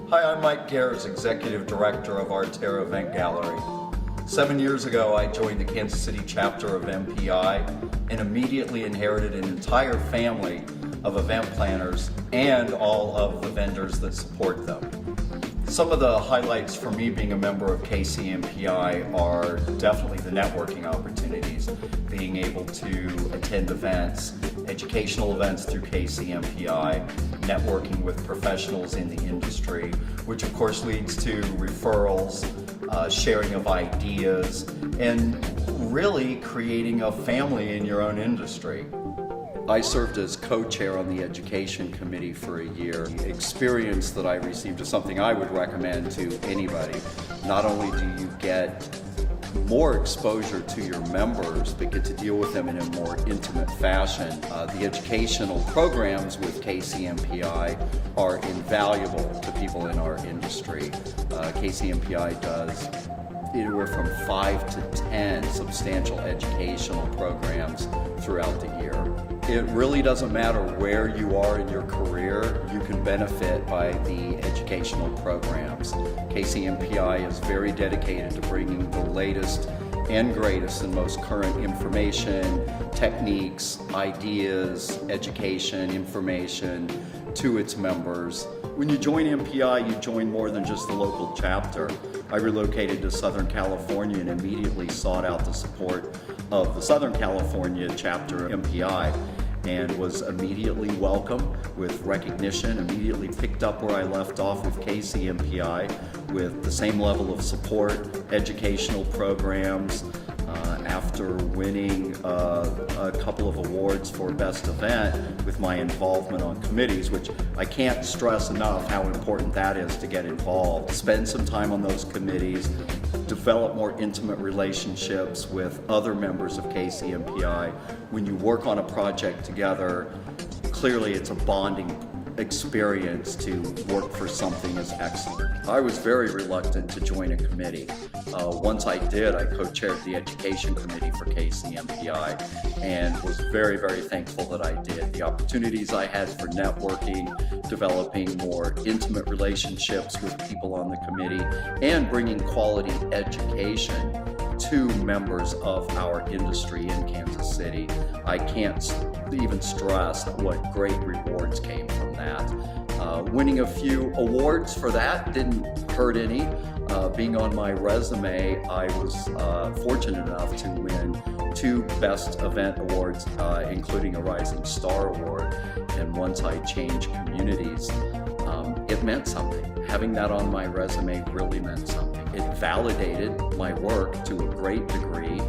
Hi, I'm Mike Gers, Executive Director of our Terra Event Gallery. 7 years ago, I joined the Kansas City chapter of MPI and immediately inherited an entire family of event planners and all of the vendors that support them. Some of the highlights for me being a member of KCMPI are definitely the networking opportunities, being able to attend events, educational events through KCMPI, networking with professionals in the industry, which of course leads to referrals, sharing of ideas, and really creating a family in your own industry. I served as co-chair on the education committee for a year. The experience that I received is something I would recommend to anybody. Not only do you get more exposure to your members, but get to deal with them in a more intimate fashion. The educational programs with KCMPI are invaluable to people in our industry. KCMPI does anywhere from 5 to 10 substantial educational programs throughout the year. It really doesn't matter where you are in your career, you can benefit by the educational programs. KCMPI is very dedicated to bringing the latest and greatest and most current information, techniques, ideas, education, information to its members. When you join MPI, you join more than just the local chapter. I relocated to Southern California and immediately sought out the support of the Southern California chapter of MPI and was immediately welcomed with recognition, immediately picked up where I left off with KCMPI with the same level of support, educational programs. After winning a couple of awards for Best Event with my involvement on committees, which I can't stress enough how important that is to get involved. Spend some time on those committees, develop more intimate relationships with other members of KCMPI. When you work on a project together, clearly it's a bonding experience to work for something as excellent. I was very reluctant to join a committee. Once I did, I co-chaired the education committee for KCMPI and was very, very thankful that I did. The opportunities I had for networking, developing more intimate relationships with people on the committee, and bringing quality education to members of our industry in Kansas City. I can't even stress what great rewards came from that. Winning a few awards for that didn't hurt any. Being on my resume, I was fortunate enough to win 2 Best Event Awards, including a Rising Star Award. And once I changed communities, it meant something. Having that on my resume really meant something. It validated my work to a great degree.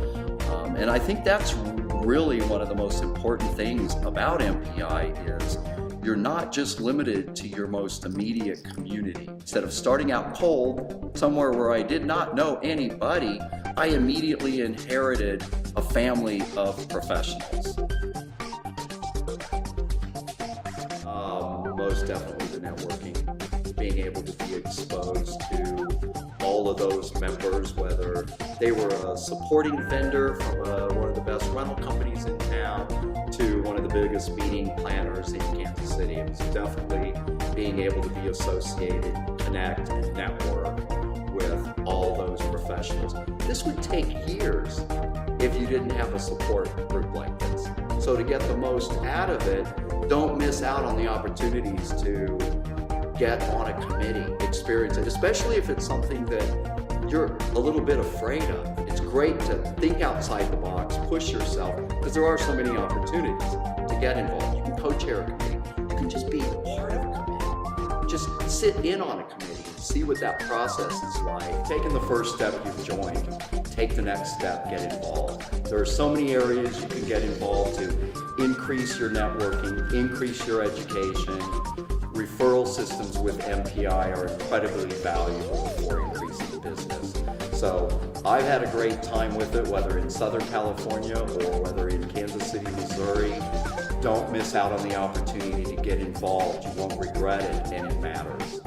And I think that's really one of the most important things about MPI is you're not just limited to your most immediate community. Instead of starting out cold, somewhere where I did not know anybody, I immediately inherited a family of professionals. Most definitely the networking, being able to be exposed to all of those members, whether they were a supporting vendor from one of the best rental companies in town to one of the biggest meeting planners in Kansas City. It was definitely being able to be associated, connect, and network with all those professionals. This would take years if you didn't have a support group like this. So to get the most out of it, don't miss out on the opportunities to get on a committee, experience it, especially if it's something that you're a little bit afraid of. It's great to think outside the box, push yourself, because there are so many opportunities to get involved. You can co-chair a committee. You can just be part of a committee. Just sit in on a committee and see what that process is like. Taking the first step, you've joined. Take the next step, get involved. There are so many areas you can get involved to increase your networking, increase your education. Referral systems with MPI are incredibly valuable for increasing business. So I've had a great time with it, whether in Southern California or whether in Kansas City, Missouri. Don't miss out on the opportunity to get involved. You won't regret it, and it matters.